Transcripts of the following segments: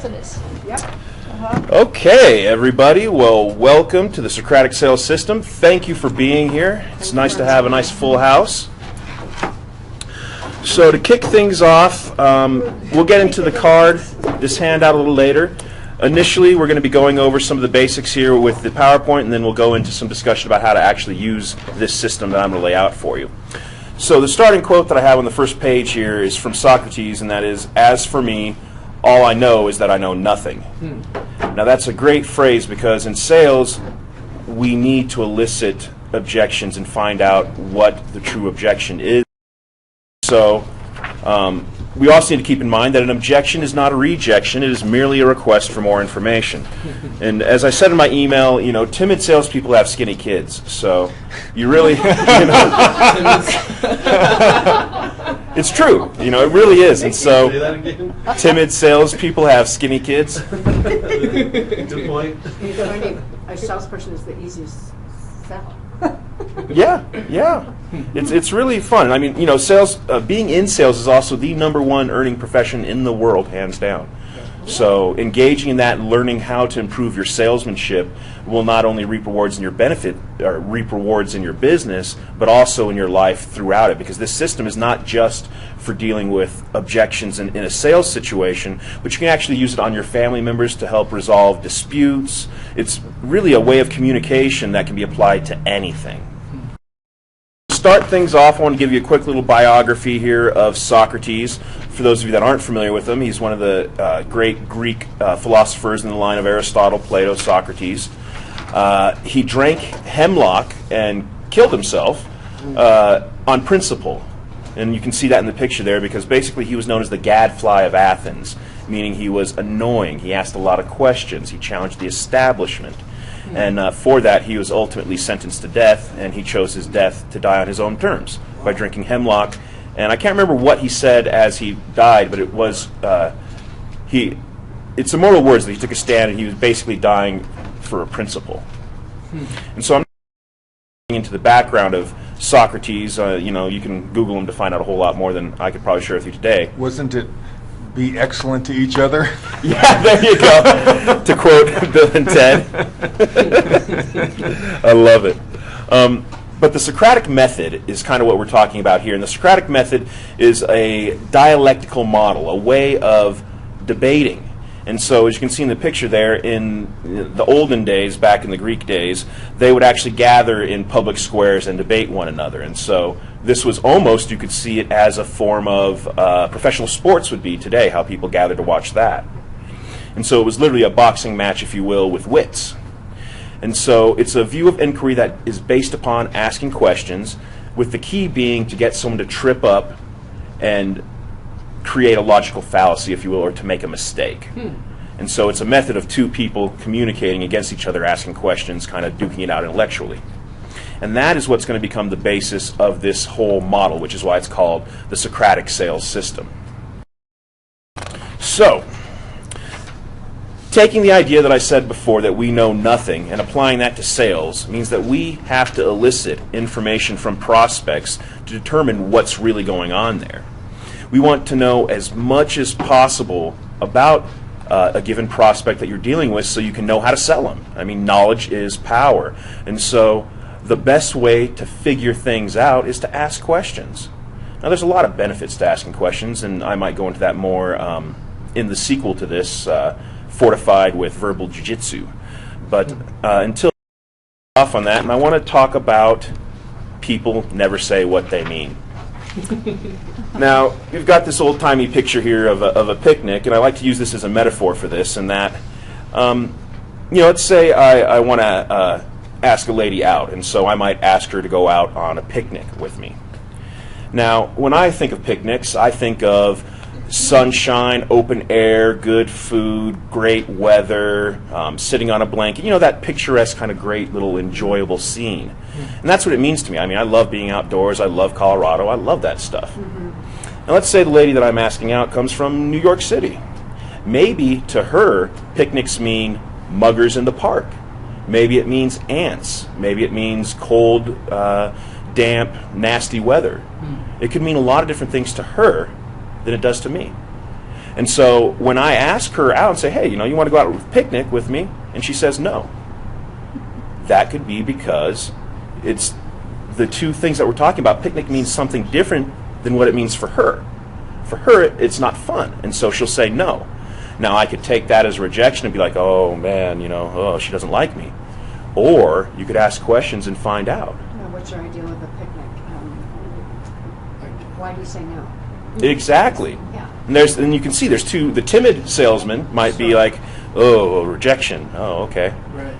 Yes, it is. Yep. Okay, everybody. Well, welcome to the Socratic Sales System. Thank you for being here. It's nice to have a nice full house. So to kick things off, we'll get into the card, this handout a little later. Initially, we're going to be going over some of the basics here with the PowerPoint, and then we'll go into some discussion about how to actually use this system that I'm going to lay out for you. So the starting quote that I have on the first page here is from Socrates, and that is, "As for me, all I know is that I know nothing." Now that's a great phrase because in sales, we need to elicit objections and find out what the true objection is. So we also need to keep in mind that an objection is not a rejection. It is merely a request for more information. And as I said in my email, you know, timid salespeople have skinny kids. So you really, you know, it's true. You know, it really is. And so timid salespeople have skinny kids. Good point. I mean, a salesperson is the easiest sell. Yeah. It's really fun. I mean, you know, sales, being in sales is also the #1 earning profession in the world, hands down. So engaging in that and learning how to improve your salesmanship will not only reap rewards in your benefit or reap rewards in your business, but also in your life throughout it. Because this system is not just for dealing with objections in a sales situation, but you can actually use it on your family members to help resolve disputes. It's really a way of communication that can be applied to anything. To start things off, I want to give you a quick little biography here of Socrates. For those of you that aren't familiar with him, he's one of the great Greek philosophers in the line of Aristotle, Plato, Socrates. He drank hemlock and killed himself on principle. And you can see that in the picture there because basically he was known as the gadfly of Athens, meaning he was annoying. He asked a lot of questions. He challenged the establishment. And for that, he was ultimately sentenced to death, and he chose his death to die on his own terms by drinking hemlock. And I can't remember what he said as he died, but it was it's immortal words that he took a stand, and he was basically dying for a principle. And so I'm not getting into the background of Socrates. You know, you can Google him to find out a whole lot more than I could probably share with you today. Wasn't it be excellent to each other? Yeah, there you go. To quote Bill and Ted. I love it. But the Socratic method is kind of what we're talking about here. And the Socratic method is a dialectical model, a way of debating. And so as you can see in the picture there, in the olden days, back in the Greek days, they would actually gather in public squares and debate one another. And so this was almost, you could see it as a form of professional sports would be today, how people gather to watch that. And so it was literally a boxing match, if you will, with wits. And so it's a view of inquiry that is based upon asking questions, with the key being to get someone to trip up and create a logical fallacy, if you will, or to make a mistake. And so it's a method of two people communicating against each other, asking questions, kind of duking it out intellectually. And that is what's going to become the basis of this whole model, which is why it's called the Socratic Sales System. So, taking the idea that I said before that we know nothing and applying that to sales means that we have to elicit information from prospects to determine what's really going on there. We want to know as much as possible about a given prospect that you're dealing with so you can know how to sell them. I mean, knowledge is power. And so the best way to figure things out is to ask questions. Now, there's a lot of benefits to asking questions, and I might go into that more in the sequel to this, fortified with verbal jiu-jitsu. But until off on that, and I want to talk about people never say what they mean. Now, we've got this old-timey picture here of a picnic, and I like to use this as a metaphor for this, and that, you know, let's say I want to ask a lady out, and so I might ask her to go out on a picnic with me. Now, when I think of picnics, I think of sunshine, open air, good food, great weather, sitting on a blanket, you know, that picturesque kind of great little enjoyable scene. And that's what it means to me. I mean, I love being outdoors. I love Colorado. I love that stuff. Now, let's say the lady that I'm asking out comes from New York City. Maybe to her, picnics mean muggers in the park. Maybe it means ants. Maybe it means cold, damp, nasty weather. It could mean a lot of different things to her than it does to me. And so when I ask her out and say, hey, you want to go out with a picnic with me? And she says no. That could be because it's the two things that we're talking about. Picnic means something different than what it means for her. For her, it's not fun, and so she'll say no. Now, I could take that as a rejection and be like, oh, man, oh, she doesn't like me. Or you could ask questions and find out. What's your idea of a picnic? Why do you say no? Exactly. Yeah. And you can see there's two. The timid salesman might be like, oh, rejection. Oh, okay. Right.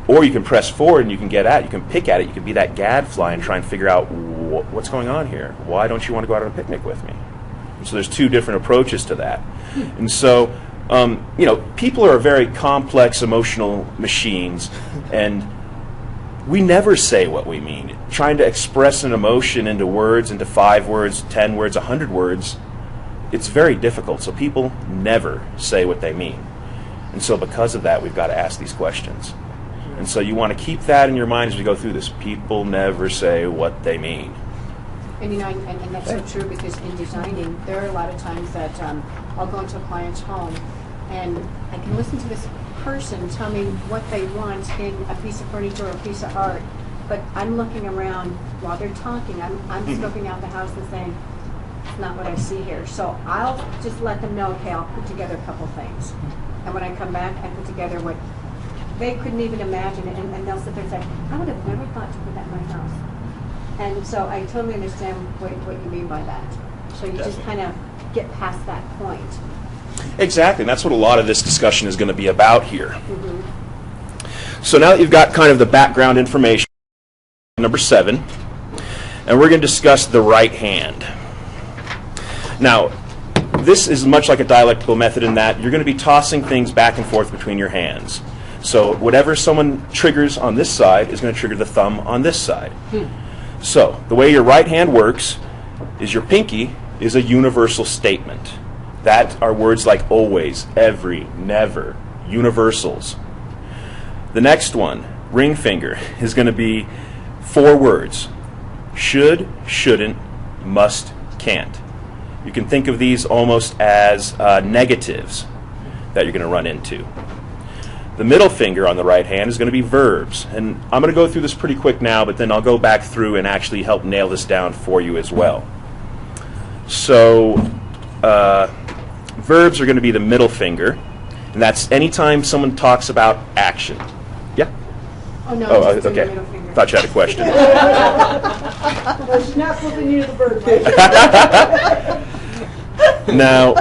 Or you can press forward and you can pick at it. You can be that gadfly and try and figure out what's going on here. Why don't you want to go out on a picnic with me? And so there's two different approaches to that. And so, people are very complex emotional machines, and we never say what we mean. Trying to express an emotion into words, into 5 words, 10 words, 100 words, it's very difficult. So people never say what they mean. And so because of that, we've got to ask these questions. And so you want to keep that in your mind as we go through this. People never say what they mean. And and that's so true, because in designing, there are a lot of times that I'll go into a client's home and I can listen to this person tell me what they want in a piece of furniture or a piece of art, but I'm looking around while they're talking. I'm scoping out the house and saying, it's not what I see here. So I'll just let them know, okay, I'll put together a couple things. And when I come back, I put together what they couldn't even imagine it, and they'll sit there and say, I would have never thought to put that in my house. And so I totally understand what you mean by that. So you just kind of get past that point. Exactly, and that's what a lot of this discussion is going to be about here. So now that you've got kind of the background information, number 7, and we're going to discuss the right hand. Now, this is much like a dialectical method in that you're going to be tossing things back and forth between your hands. So whatever someone triggers on this side is going to trigger the thumb on this side. So the way your right hand works is your pinky is a universal statement. That are words like always, every, never, universals. The next one, ring finger, is going to be 4 words. Should, shouldn't, must, can't. You can think of these almost as negatives that you're going to run into. The middle finger on the right hand is going to be verbs. And I'm going to go through this pretty quick now, but then I'll go back through and actually help nail this down for you as well. So, verbs are going to be the middle finger, and that's anytime someone talks about action. Yeah? Oh, no, Oh, just okay. the middle finger. Thought you had a question. No, she's not flipping you to the bird. Now,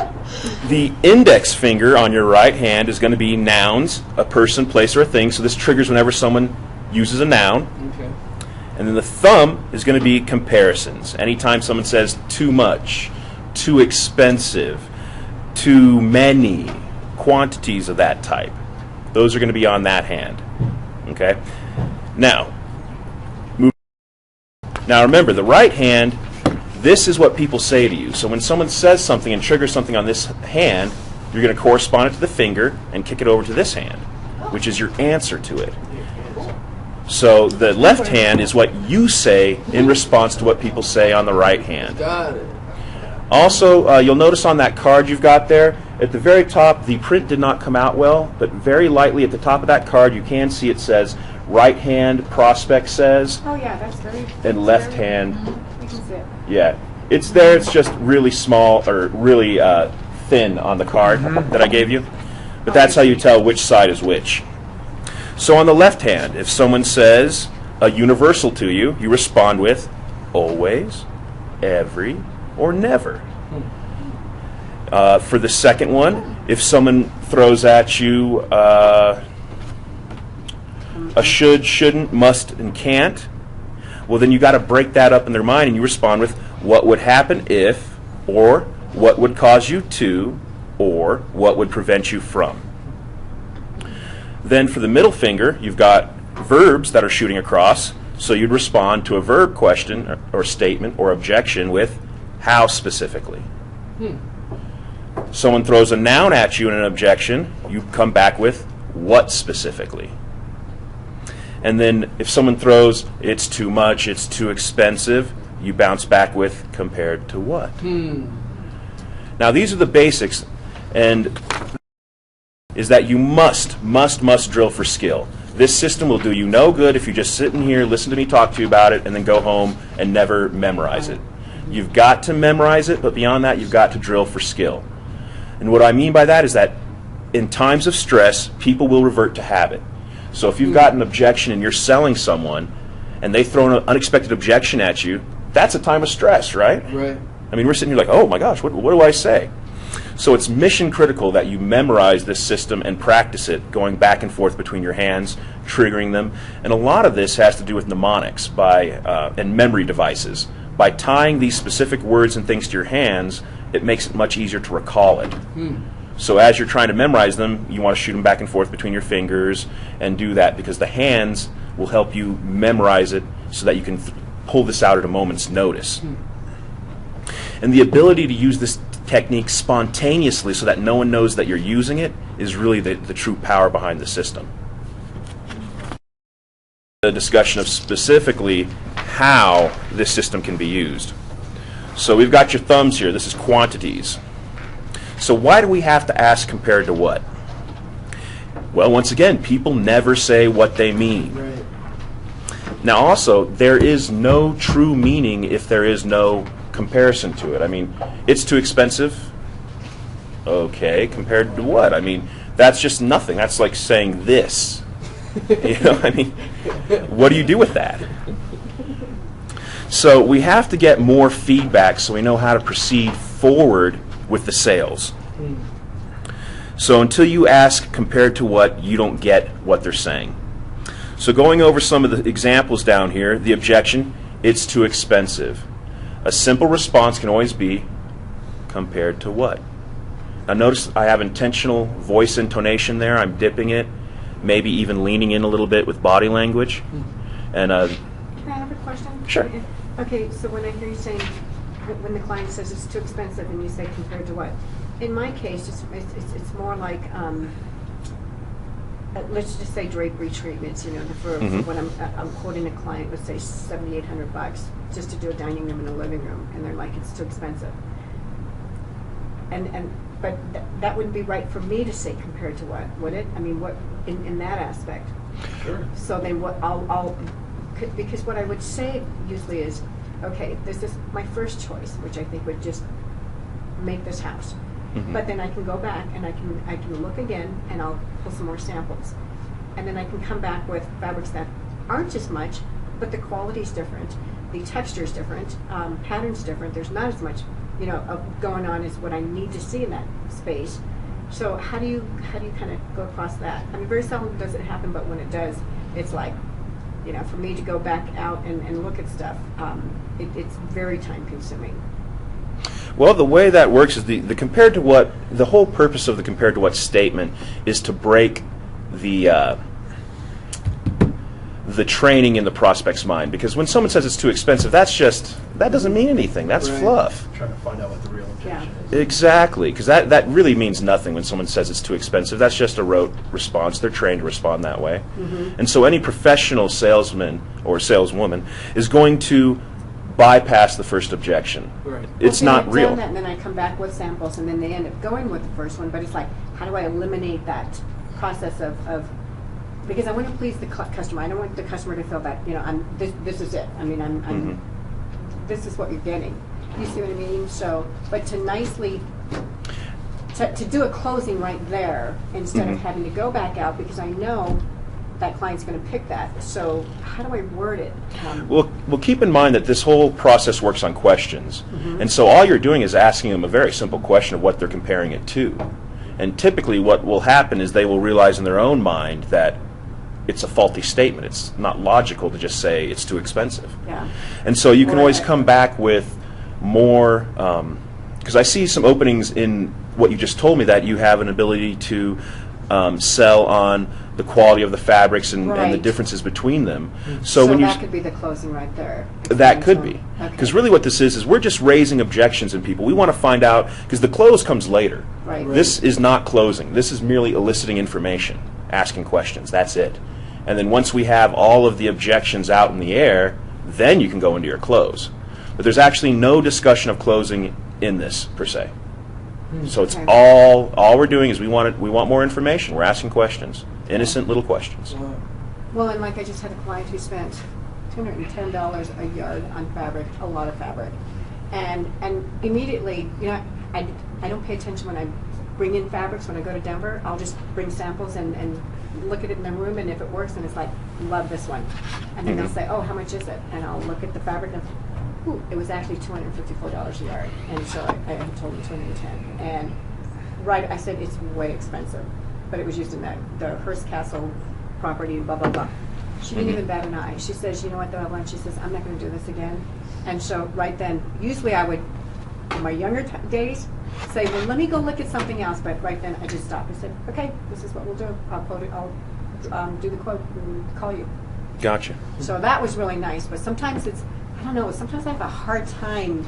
the index finger on your right hand is going to be nouns, a person, place, or a thing. So this triggers whenever someone uses a noun. Okay. And then the thumb is going to be comparisons. Anytime someone says too much, too expensive, too many, quantities of that type. Those are going to be on that hand. Okay? Now remember, the right hand, this is what people say to you. So when someone says something and triggers something on this hand, you're going to correspond it to the finger and kick it over to this hand, which is your answer to it. So the left hand is what you say in response to what people say on the right hand. Got it. Also, you'll notice on that card you've got there, at the very top, the print did not come out well, but very lightly at the top of that card, you can see it says, right hand prospect says, Oh, yeah, that's very... and left hand, You can see it. yeah. It's there, it's just really small, or really thin on the card that I gave you. But that's how you tell which side is which. So on the left hand, if someone says a universal to you, you respond with always, every, or never. For the second one, if someone throws at you a should, shouldn't, must, and can't, well then you got to break that up in their mind and you respond with what would happen if, or what would cause you to, or what would prevent you from. Then for the middle finger, you've got verbs that are shooting across, so you'd respond to a verb question or statement or objection with how specifically. Someone throws a noun at you in an objection, you come back with what specifically. And then if someone throws it's too much, it's too expensive, you bounce back with compared to what. Now Now these are the basics, and is that you must drill for skill. This system will do you no good if you just sit in here, listen to me talk to you about it, and then go home and never memorize it. You've got to memorize it, but beyond that, you've got to drill for skill. And what I mean by that is that in times of stress, people will revert to habit. So if you've got an objection and you're selling someone, and they throw an unexpected objection at you, that's a time of stress, right? Right. I mean, we're sitting here like, oh my gosh, what do I say? So it's mission critical that you memorize this system and practice it, going back and forth between your hands, triggering them. And a lot of this has to do with mnemonics and memory devices. By tying these specific words and things to your hands, it makes it much easier to recall it. So as you're trying to memorize them, you want to shoot them back and forth between your fingers and do that, because the hands will help you memorize it so that you can pull this out at a moment's notice. And the ability to use this technique spontaneously so that no one knows that you're using it is really the true power behind the system. A discussion of specifically how this system can be used. So we've got your thumbs here. This is quantities. So why do we have to ask compared to what? Well, once again, people never say what they mean. Right. Now also, there is no true meaning if there is no comparison to it. I mean, it's too expensive. Okay, compared to what? I mean, that's just nothing. That's like saying this. You know, I mean, what do you do with that? So we have to get more feedback so we know how to proceed forward with the sales. So until you ask compared to what, you don't get what they're saying. So going over some of the examples down here, the objection, it's too expensive. A simple response can always be, compared to what? Now notice I have intentional voice intonation there. I'm dipping it, maybe even leaning in a little bit with body language. And Can I have a question? Sure. Okay, so when I hear you saying, when the client says it's too expensive and you say compared to what? In my case, it's more like, let's just say drapery treatments, you know, for when I'm quoting a client, let's say $7,800 just to do a dining room and a living room, and they're like, it's too expensive. But that wouldn't be right for me to say compared to what, would it? I mean, what in that aspect? Sure. So then what because what I would say usually is, okay, this is my first choice, which I think would just make this house. But then I can go back and I can look again and I'll pull some more samples. And then I can come back with fabrics that aren't as much, but the quality's different, the texture's different, pattern's different. There's not as much, you know, going on as what I need to see in that space. So how do you kind of go across that? I mean, very seldom does it happen, but when it does, it's like, you know, for me to go back out and look at stuff, it's very time consuming. well, the way that works is the compared to what, the whole purpose of the compared to what statement is to break the training in the prospect's mind. Because when someone says it's too expensive, that doesn't mean anything. That's Right. fluff. Trying to find out what the real objection is. Exactly, because that really means nothing when someone says it's too expensive. That's just a rote response. They're trained to respond that way. And so any professional salesman or saleswoman is going to bypass the first objection. Right. It's Okay, not I've real. done that, and then I come back with samples, and then they end up going with the first one. But it's like, how do I eliminate that process of because I want to please the customer. I don't want the customer to feel that, you know, this is it. I mean, this is what you're getting. You see what I mean? So, but to nicely to do a closing right there instead of having to go back out, because I know that client's going to pick that. So how do I word it? Well, keep in mind that this whole process works on questions. And so all you're doing is asking them a very simple question of what they're comparing it to. And typically what will happen is they will realize in their own mind that it's a faulty statement. It's not logical to just say it's too expensive. Yeah. And so you can Or always come back with more, because I see some openings in what you just told me, that you have an ability to sell on the quality of the fabrics and the Right. differences between them. So when you that could be the closing right there. that could be. Okay. Because really what this is we're just raising objections in people. We want to find out, because the close comes later. Right. This is not closing. This is merely eliciting information, asking questions. That's it. And then once we have all of the objections out in the air, then you can go into your close. But there's actually no discussion of closing in this, per se. So it's Okay. all we're doing is we want more information. We're asking questions, innocent little questions. Well, and like I just had a client who spent $210 a yard on fabric, a lot of fabric. And immediately, I don't pay attention when I bring in fabrics. When I go to Denver, I'll just bring samples and look at it in the room, and if it works, then it's like, love this one. And then they'll say, oh, how much is it? And I'll look at the fabric and ooh, it was actually $254 a yard. And so I told him 210. And I said, it's way expensive. But it was used in the Hearst Castle property, blah, blah, blah. She didn't even bat an eye. She says, you know what, though, Evelyn? She says, I'm not going to do this again. And so right then, usually I would, in my younger days, say, well, let me go look at something else. But right then, I just stopped. I said, okay, this is what we'll do. I'll quote it. I'll do the quote and call you. Gotcha. So that was really nice. But sometimes I don't know, sometimes I have a hard time.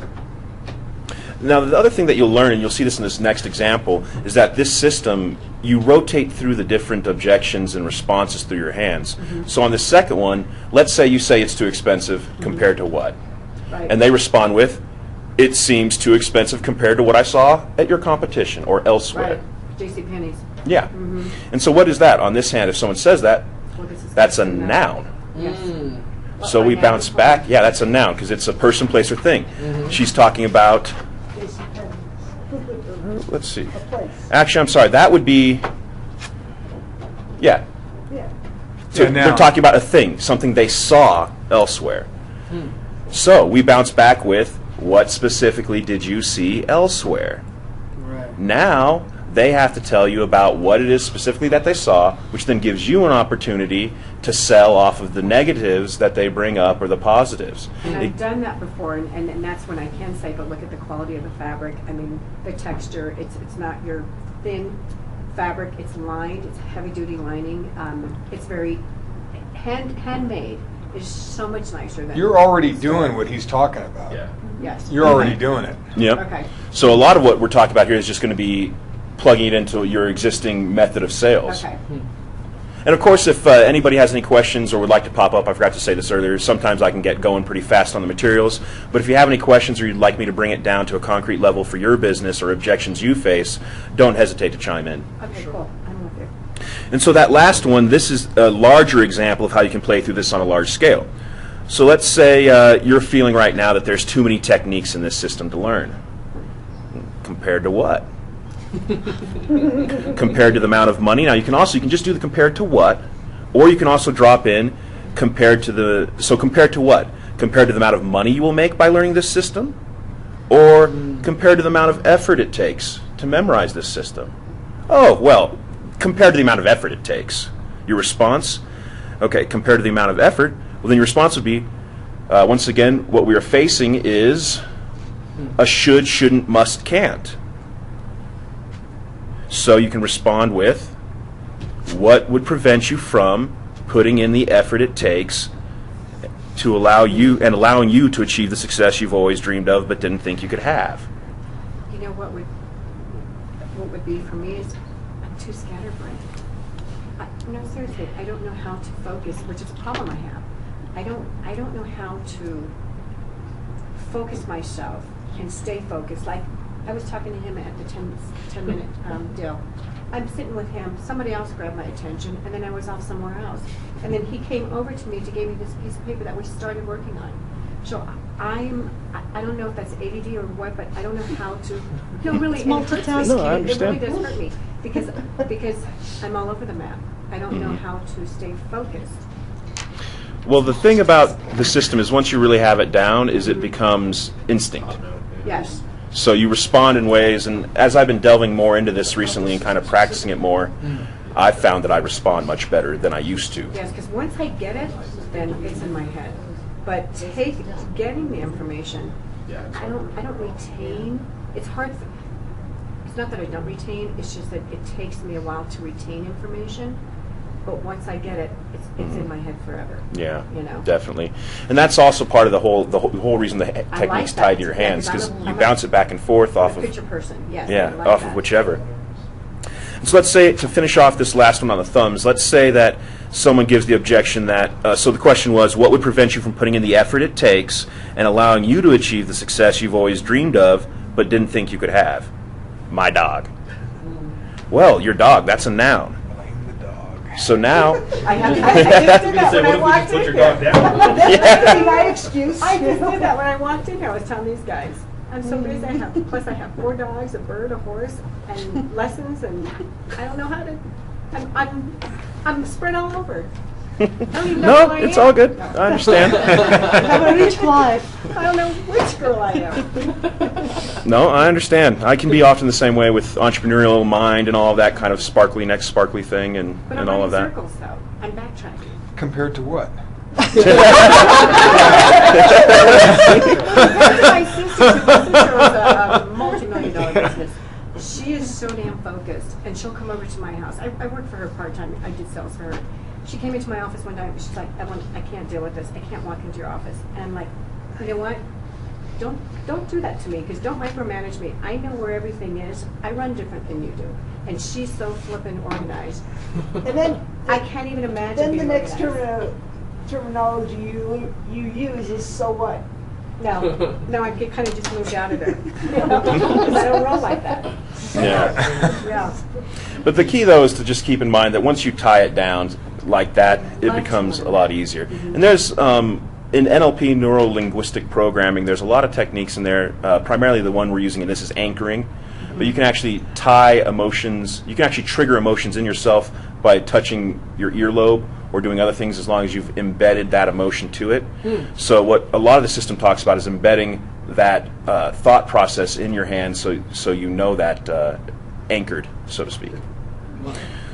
Now, the other thing that you'll learn, and you'll see this in this next example, is that this system, you rotate through the different objections and responses through your hands. So on the second one, let's say you say it's too expensive compared to what? Right. And they respond with, it seems too expensive compared to what I saw at your competition or elsewhere. Right. JCPenney's. Yeah. And so what is that? On this hand, if someone says that, Well, this is that's a considered noun. Yes. So we bounce back. Yeah, that's a noun because it's a person, place, or thing. She's talking about, let's see. Actually, I'm sorry. That would be, yeah. Yeah. So Yeah, they're noun. talking about a thing, something they saw elsewhere. So we bounce back with, what specifically did you see elsewhere? Right. Now they have to tell you about what it is specifically that they saw, which then gives you an opportunity to sell off of the negatives that they bring up or the positives. And I've done that before, and that's when I can say, but look at the quality of the fabric. I mean, the texture, it's not your thin fabric, it's lined, it's heavy-duty lining. It's very handmade. Is so much nicer than... You're already doing what he's talking about. Yeah. Yes. You're already doing it. Yep. Okay. So a lot of what we're talking about here is just going to be plugging it into your existing method of sales. Okay. And of course, if anybody has any questions or would like to pop up, I forgot to say this earlier, sometimes I can get going pretty fast on the materials. But if you have any questions or you'd like me to bring it down to a concrete level for your business or objections you face, don't hesitate to chime in. Okay, cool. I'm with you. And so that last one, this is a larger example of how you can play through this on a large scale. So let's say you're feeling right now that there's too many techniques in this system to learn. Compared to what? Compared to the amount of money. Now you can just do the compared to what, or you can also drop in compared to what? Compared to the amount of money you will make by learning this system, or compared to the amount of effort it takes to memorize this system. Oh, well, compared to the amount of effort it takes. Your response, okay, compared to the amount of effort, well then your response would be, once again, what we are facing is a should, shouldn't, must, can't. So you can respond with, what would prevent you from putting in the effort it takes to allowing you to achieve the success you've always dreamed of but didn't think you could have? You know what would be for me is I'm too scatterbrained. No, seriously, I don't know how to focus, which is a problem I have. I don't know how to focus myself and stay focused. Like I was talking to him at the 10-minute deal. I'm sitting with him. Somebody else grabbed my attention, and then I was off somewhere else. And then he came over to me to give me this piece of paper that we started working on. So I don't know if that's ADD or what, but I don't know how to. No, really, It's and it hurts me. multitasking. No, I understand. It really does hurt me because I'm all over the map. I don't know how to stay focused. Well, the thing about the system is once you really have it down is it becomes instinct. Yes. So you respond in ways, and as I've been delving more into this recently and kind of practicing it more, I've found that I respond much better than I used to. Yes, because once I get it, then it's in my head. But getting the information, Yeah. I don't retain. It's hard. It's not that I don't retain. It's just that it takes me a while to retain information. But once I get it, it's in my head forever. Yeah, You know. definitely. And that's also part of the whole reason the technique's that. tied to your Yeah, hands, 'cause because I'm you a- bounce it back and forth off A of, picture person, yes. I yeah, like off that. of whichever. And so let's say, to finish off this last one on the thumbs, let's say that someone gives the objection that, so the question was, what would prevent you from putting in the effort it takes and allowing you to achieve the success you've always dreamed of but didn't think you could have? My dog. Well, your dog, that's a noun. Blame the dog. So now, I just did that when I walked in Put your here. dog down. That'd be my excuse. I just did that when I walked in here. I was telling these guys. I'm so busy. I have, plus I have 4 dogs, a bird, a horse, and lessons, and I don't know how to. I'm spread all over. I don't even know no, who I it's am. all good. No. I understand. How about each client? I don't know which girl I am. No, I understand. I can be often the same way with entrepreneurial mind and all of that kind of sparkly, next sparkly thing and But I'm all running of that. circles, though. I'm backtracking. Compared to what? My sister owns a multi-million-dollar business. She is so damn focused, and she'll come over to my house. I work for her part-time. I did sales for her. She came into my office one time, and she's like, Evelyn, I can't deal with this. I can't walk into your office. And I'm like, you know what? Don't do that to me, because don't micromanage me. I know where everything is. I run different than you do. And she's so flippin' organized. And then I can't even imagine Then the being next organized. terminology you use is so what? No, I get kind of just moved out of there. Because I don't roll like that. Yeah. Yeah. But the key, though, is to just keep in mind that once you tie it down like that, it Much becomes a more. lot easier. And there's, in NLP, neuro-linguistic programming, there's a lot of techniques in there. Primarily the one we're using in this is anchoring. But you can actually tie emotions, you can actually trigger emotions in yourself by touching your earlobe or doing other things as long as you've embedded that emotion to it. So what a lot of the system talks about is embedding that thought process in your hand so you know that anchored, so to speak.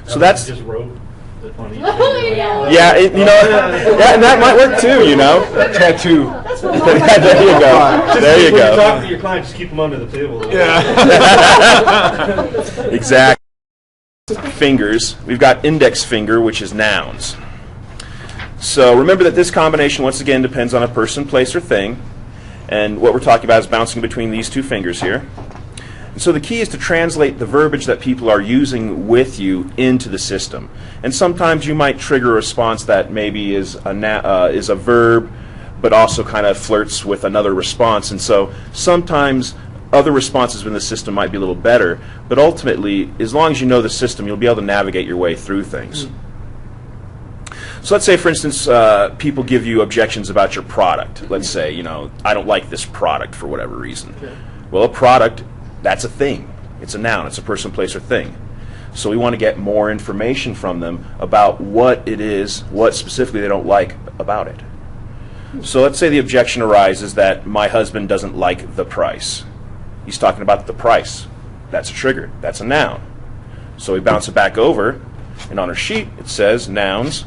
So that's just wrote the funny. yeah, and that might work too, Tattoo. There you go. There you When you're go. talking to your client, just keep them under the table. Exactly. Fingers. We've got index finger, which is nouns. So remember that this combination, once again, depends on a person, place, or thing. And what we're talking about is bouncing between these 2 fingers here. And so the key is to translate the verbiage that people are using with you into the system. And sometimes you might trigger a response that maybe is a verb, but also kind of flirts with another response. And so sometimes other responses in the system might be a little better, but ultimately, as long as you know the system, you'll be able to navigate your way through things. So let's say, for instance, people give you objections about your product. Let's say, I don't like this product for whatever reason. Okay. Well, a product, that's a thing. It's a noun. It's a person, place, or thing. So we want to get more information from them about what it is, what specifically they don't like about it. So let's say the objection arises that my husband doesn't like the price. He's talking about the price. That's a trigger. That's a noun. So we bounce it back over, and on our sheet it says nouns.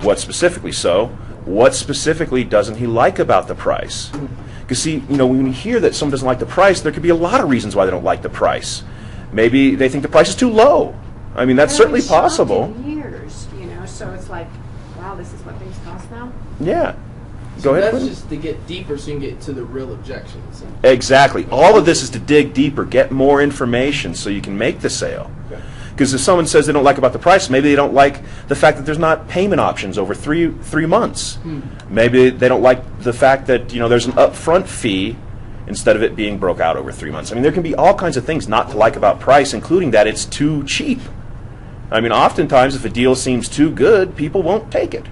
What specifically? So what specifically doesn't he like about the price? Because see, when you hear that someone doesn't like the price, there could be a lot of reasons why they don't like the price. Maybe they think the price is too low. I mean, that's certainly Haven't shopped possible. in years, so it's like, wow, this is what things cost now. Yeah. So Go ahead. that's Quinn. just to get deeper so you can get to the real objections. Exactly. All of this is to dig deeper, get more information so you can make the sale. Because if someone says they don't like about the price, maybe they don't like the fact that there's not payment options over three months. Maybe they don't like the fact that there's an upfront fee instead of it being broke out over 3 months. I mean, there can be all kinds of things not to like about price, including that it's too cheap. I mean, oftentimes if a deal seems too good, people won't take it.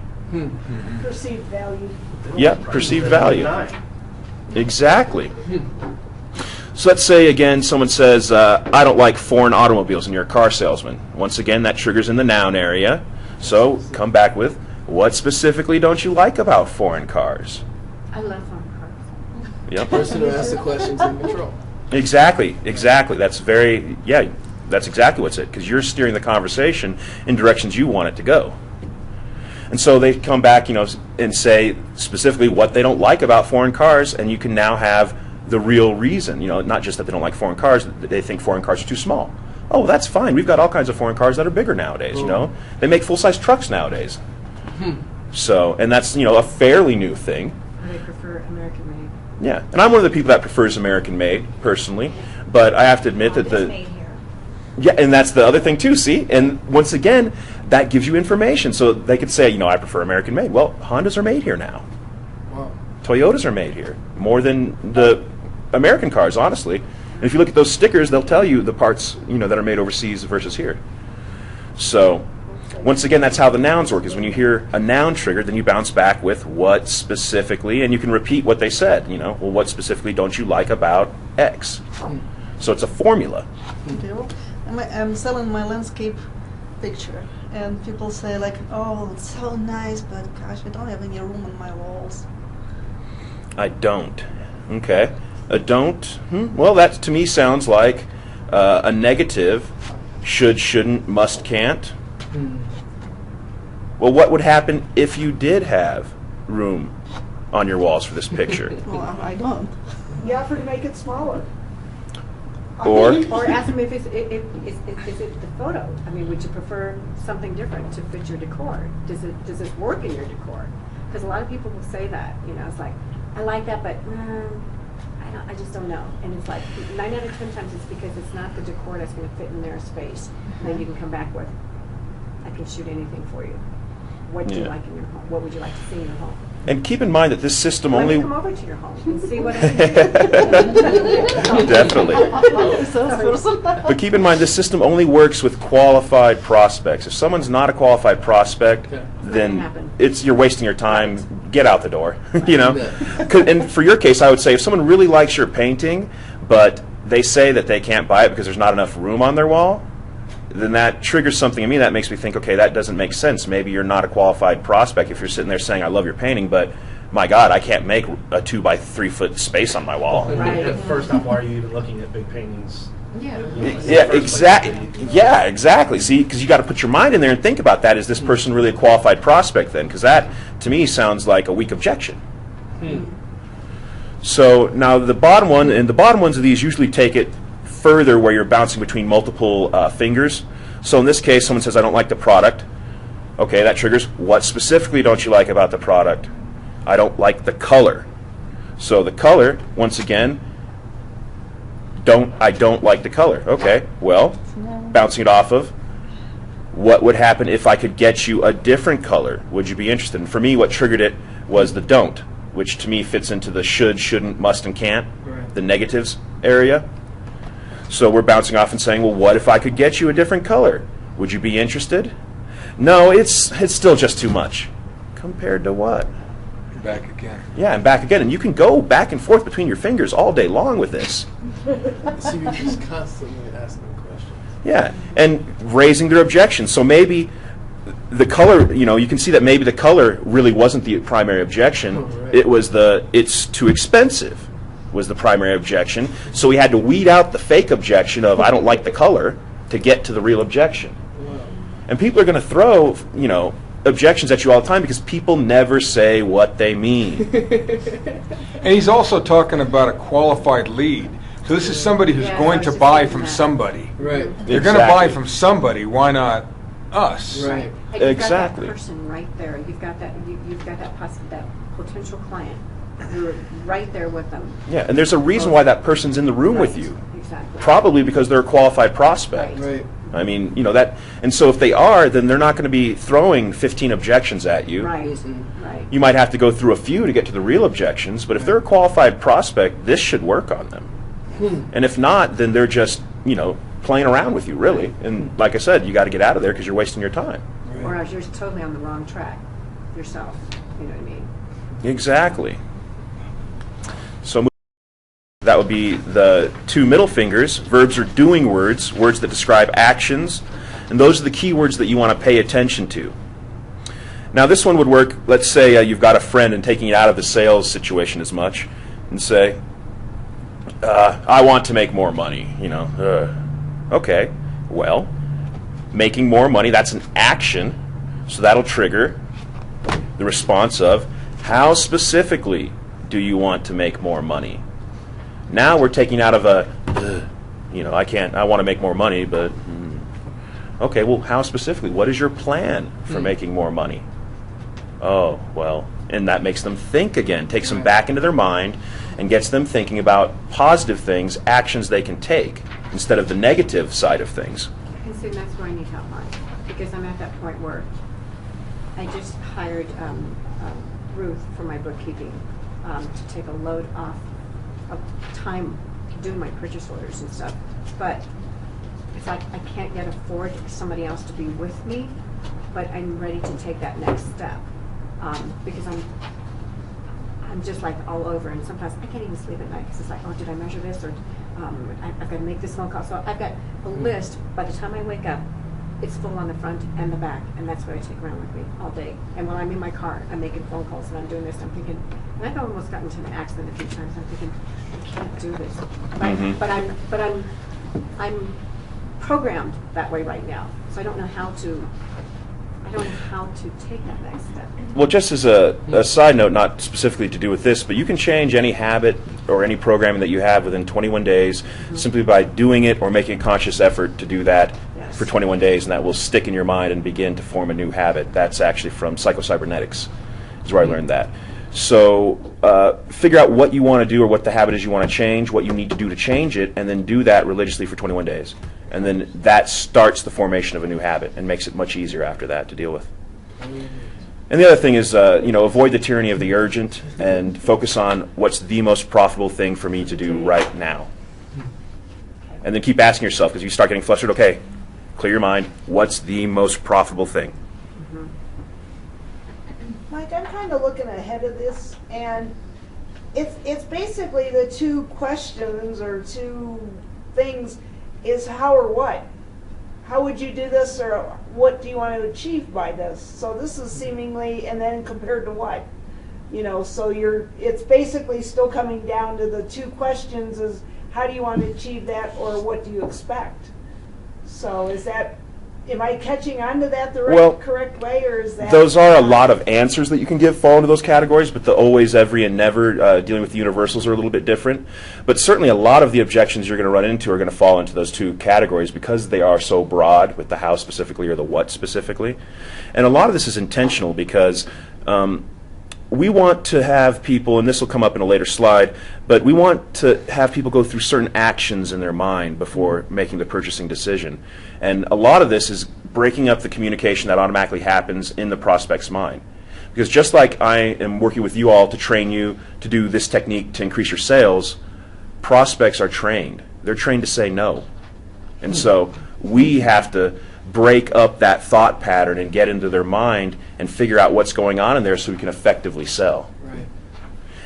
Perceived value. Yep, perceived value. Exactly. So let's say, again, someone says, I don't like foreign automobiles, and you're a car salesman. Once again, that triggers in the noun area. So come back with, what specifically don't you like about foreign cars? I love foreign cars. Yep. Person who asks the questions in control. Exactly. That's that's exactly what's it, because you're steering the conversation in directions you want it to go. And so they come back, and say specifically what they don't like about foreign cars, and you can now have the real reason, not just that they don't like foreign cars, they think foreign cars are too small. Oh, that's fine. We've got all kinds of foreign cars that are bigger nowadays, They make full-size trucks nowadays. So, and that's, a fairly new thing. I prefer American-made. Yeah, and I'm one of the people that prefers American-made, personally, but I have to admit that yeah, and that's the other thing too, see? And once again, that gives you information. So they could say, I prefer American-made. Well, Hondas are made here now. Wow. Toyotas are made here. More than the American cars, honestly. And if you look at those stickers, they'll tell you the parts that are made overseas versus here. So once again, that's how the nouns work, is when you hear a noun triggered, then you bounce back with what specifically, and you can repeat what they said. Well, what specifically don't you like about X? So it's a formula. Okay, well, I'm selling my landscape picture, and people say like, oh, it's so nice, but gosh, I don't have any room on my walls. I don't. Okay. A don't? Well, that to me sounds like a negative. Should, shouldn't, must, can't. Well, what would happen if you did have room on your walls for this picture? Well, I don't. You offer to make it smaller. Or ask them if is it the photo? I mean, would you prefer something different to fit your decor? Does this work in your decor? Because a lot of people will say that. It's like, I like that, but I just don't know. And it's like 9 out of 10 times it's because it's not the decor that's going to fit in their space. And then you can come back with, I can shoot anything for you. What do you like in your home? What would you like to see in your home? and keep in mind that this system Let only me come over to your home and see what I can do. definitely. Salesperson. But keep in mind, this system only works with qualified prospects. If someone's not a qualified prospect, Okay. then happen. you're wasting your time. Get out the door. And for your case, I would say if someone really likes your painting, but they say that they can't buy it because there's not enough room on their wall, then that triggers something in me that makes me think, okay, that doesn't make sense. Maybe you're not a qualified prospect if you're sitting there saying, I love your painting, but my God, I can't make a 2 by 3 foot space on my wall. Right. First off, why are you even looking at big paintings? Yeah. Yeah, exactly. Yeah, exactly. See, because you got to put your mind in there and think about that. Is this person really a qualified prospect then? Because that, to me, sounds like a weak objection. So now the bottom one, and the bottom ones of these usually take it further where you're bouncing between multiple fingers. So in this case, someone says, I don't like the product. Okay, that triggers, what specifically don't you like about the product? I don't like the color. So the color, once again, I don't like the color. Okay, well, bouncing it off of, what would happen if I could get you a different color? Would you be interested? And for me, what triggered it was the don't, which to me fits into the should, shouldn't, must, and can't, Right. the negatives area. So we're bouncing off and saying, well, what if I could get you a different color? Would you be interested? No, it's still just too much. Compared to what? Back again. Yeah, and back again. And you can go back and forth between your fingers all day long with this. See, you're just constantly asking questions. Yeah, and raising their objections. So maybe the color, you can see that maybe the color really wasn't the primary objection. Oh, right. It was it's too expensive was the primary objection. So we had to weed out the fake objection of I don't like the color to get to the real objection. Wow. And people are going to throw, objections at you all the time because people never say what they mean. And he's also talking about a qualified lead. So this is somebody who's Yeah, going I to was buy just from thinking that. somebody. Right. You're going to buy Exactly. from somebody. Why not us? Right. And you've Exactly. got that person right there. You've got that. You've got that potential client. You're right there with them. Yeah, and there's a reason why that person's in the room with Right. you. Exactly. Probably because they're a qualified prospect. Right. I mean, that, and so if they are, then they're not going to be throwing 15 objections at you. Right. Mhm. Right. You might have to go through a few to get to the real objections, but if they're a qualified prospect, this should work on them. And if not, then they're just, playing around with you, really. And like I said, you got to get out of there because you're wasting your time. Or else you're totally on the wrong track yourself. You know what I mean? Exactly. So that would be the 2 middle fingers. Verbs are doing words, words that describe actions, and those are the key words that you want to pay attention to. Now this one would work, let's say you've got a friend and taking it out of the sales situation as much, and say, I want to make more money, Okay, well, making more money, that's an action, so that'll trigger the response of, how specifically do you want to make more money? Now we're taking out of I want to make more money, but, okay, well, how specifically? What is your plan for making more money? Oh, well, and that makes them think again, takes them back into their mind, and gets them thinking about positive things, actions they can take, instead of the negative side of things. And so that's where I need help on, because I'm at that point where I just hired Ruth for my bookkeeping to take a load off of time doing my purchase orders and stuff, but it's like I can't yet afford somebody else to be with me, but I'm ready to take that next step, because I'm just like all over, and sometimes I can't even sleep at night because it's like, oh, did I measure this, or I've got to make this phone call. So I've got a list. By the time I wake up, it's full on the front and the back, and that's what I take around with me all day. And when I'm in my car, I'm making phone calls and I'm doing this. I'm thinking, and I've almost gotten into an accident a few times. I'm thinking, I can't do this, but I'm programmed that way right now. So I don't know how to. I don't know how to take that next step. Well, just as a side note, not specifically to do with this, but you can change any habit or any programming that you have within 21 days simply by doing it or making a conscious effort to do that for 21 days, and that will stick in your mind and begin to form a new habit. That's actually from psychocybernetics, is where I learned that. So figure out what you want to do or what the habit is you want to change, what you need to do to change it, and then do that religiously for 21 days. And then that starts the formation of a new habit and makes it much easier after that to deal with. And the other thing is, avoid the tyranny of the urgent and focus on what's the most profitable thing for me to do right now. And then keep asking yourself, because you start getting flustered, okay, clear your mind, what's the most profitable thing? Mike, I'm kind of looking ahead of this, and it's basically the two questions or two things is how or what. How would you do this, or what do you want to achieve by this? So this is seemingly, and then compared to what? So it's basically still coming down to the two questions is how do you want to achieve that, or what do you expect? So am I catching on to that the correct way, or is that... Those are a lot of answers that you can give fall into those categories, but the always, every, and never, dealing with the universals are a little bit different. But certainly a lot of the objections you're going to run into are going to fall into those two categories because they are so broad with the how specifically or the what specifically. And a lot of this is intentional because we want to have people, and this will come up in a later slide, but we want to have people go through certain actions in their mind before making the purchasing decision. And a lot of this is breaking up the communication that automatically happens in the prospect's mind. Because just like I am working with you all to train you to do this technique to increase your sales, prospects are trained. They're trained to say no. And so we have to break up that thought pattern and get into their mind and figure out what's going on in there so we can effectively sell. Right.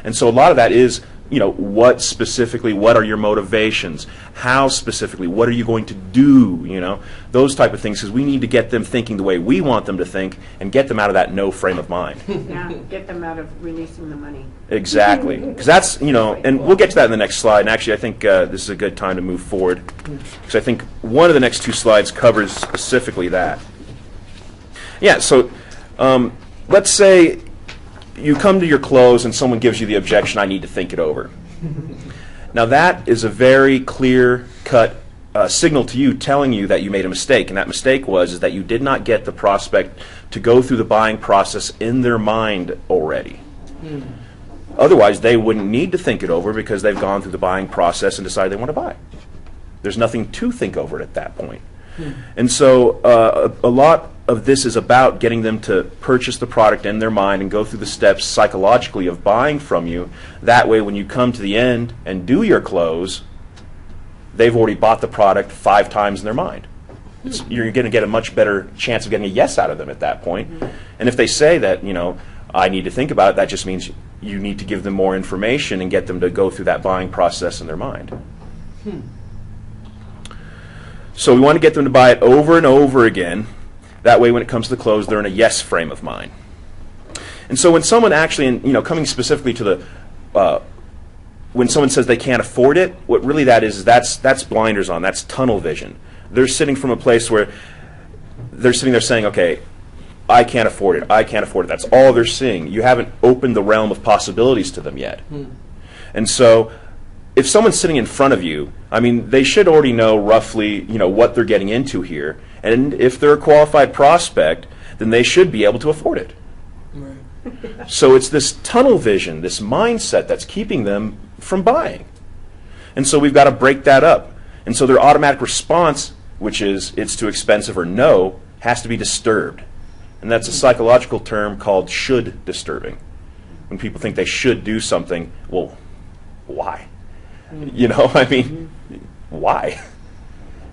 And so a lot of that is, what specifically, what are your motivations? How specifically, what are you going to do? Those type of things, because we need to get them thinking the way we want them to think and get them out of that no frame of mind. Yeah, get them out of releasing the money. Exactly. Because that's, and we'll get to that in the next slide. And actually, I think this is a good time to move forward. Because I think one of the next two slides covers specifically that. Yeah, so let's say you come to your close and someone gives you the objection, I need to think it over. Now that is a very clear-cut signal to you telling you that you made a mistake. And that mistake is that you did not get the prospect to go through the buying process in their mind already. Otherwise, they wouldn't need to think it over because they've gone through the buying process and decided they want to buy. There's nothing to think over at that point. And so a lot of this is about getting them to purchase the product in their mind and go through the steps psychologically of buying from you. That way, when you come to the end and do your close, they've already bought the product 5 times in their mind. You're going to get a much better chance of getting a yes out of them at that point. And if they say that, I need to think about it, that just means you need to give them more information and get them to go through that buying process in their mind. So we want to get them to buy it over and over again. That way, when it comes to the close, they're in a yes frame of mind. And so when someone actually, coming specifically to the, when someone says they can't afford it, what really that is that's blinders on. That's tunnel vision. They're sitting from a place where they're sitting there saying, okay, I can't afford it. I can't afford it. That's all they're seeing. You haven't opened the realm of possibilities to them yet. And so if someone's sitting in front of you, they should already know roughly, what they're getting into here. And if they're a qualified prospect, then they should be able to afford it. Right. So it's this tunnel vision, this mindset that's keeping them from buying. And so we've got to break that up. And so their automatic response, which is it's too expensive or no, has to be disturbed. And that's a psychological term called should disturbing. When people think they should do something, well, why? You know, I mean, why?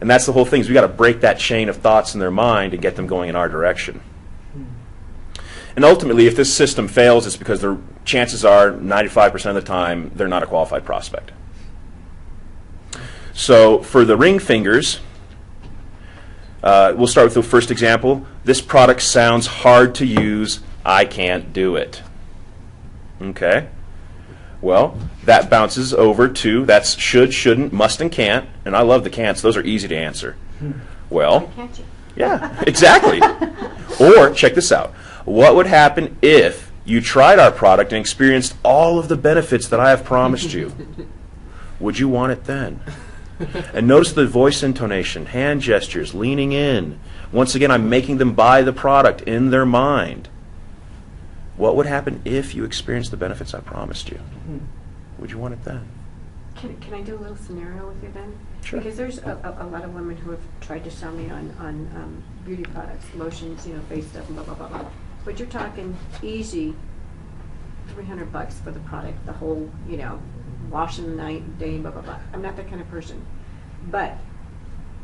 And that's the whole thing, is we got to break that chain of thoughts in their mind and get them going in our direction. And ultimately, if this system fails, it's because the chances are 95% of the time they're not a qualified prospect. So for the ring fingers, we'll start with the first example. This product sounds hard to use. I can't do it. Okay. Well, that bounces over to, that's should, shouldn't, must, and can't. And I love the can'ts. Those are easy to answer. Well, Can't you? yeah, exactly. Or, check this out. What would happen if you tried our product and experienced all of the benefits that I have promised you? Would you want it then? And notice the voice intonation, hand gestures, leaning in. Once again, I'm making them buy the product in their mind. What would happen if you experienced the benefits I promised you? Would you want it then? Can I do a little scenario with you then? Sure. Because there's a lot of women who have tried to sell me on beauty products, lotions, face stuff, and blah, blah, blah, blah. But you're talking easy $300 for the product, the whole, wash in the night, day, blah, blah, blah. I'm not that kind of person. But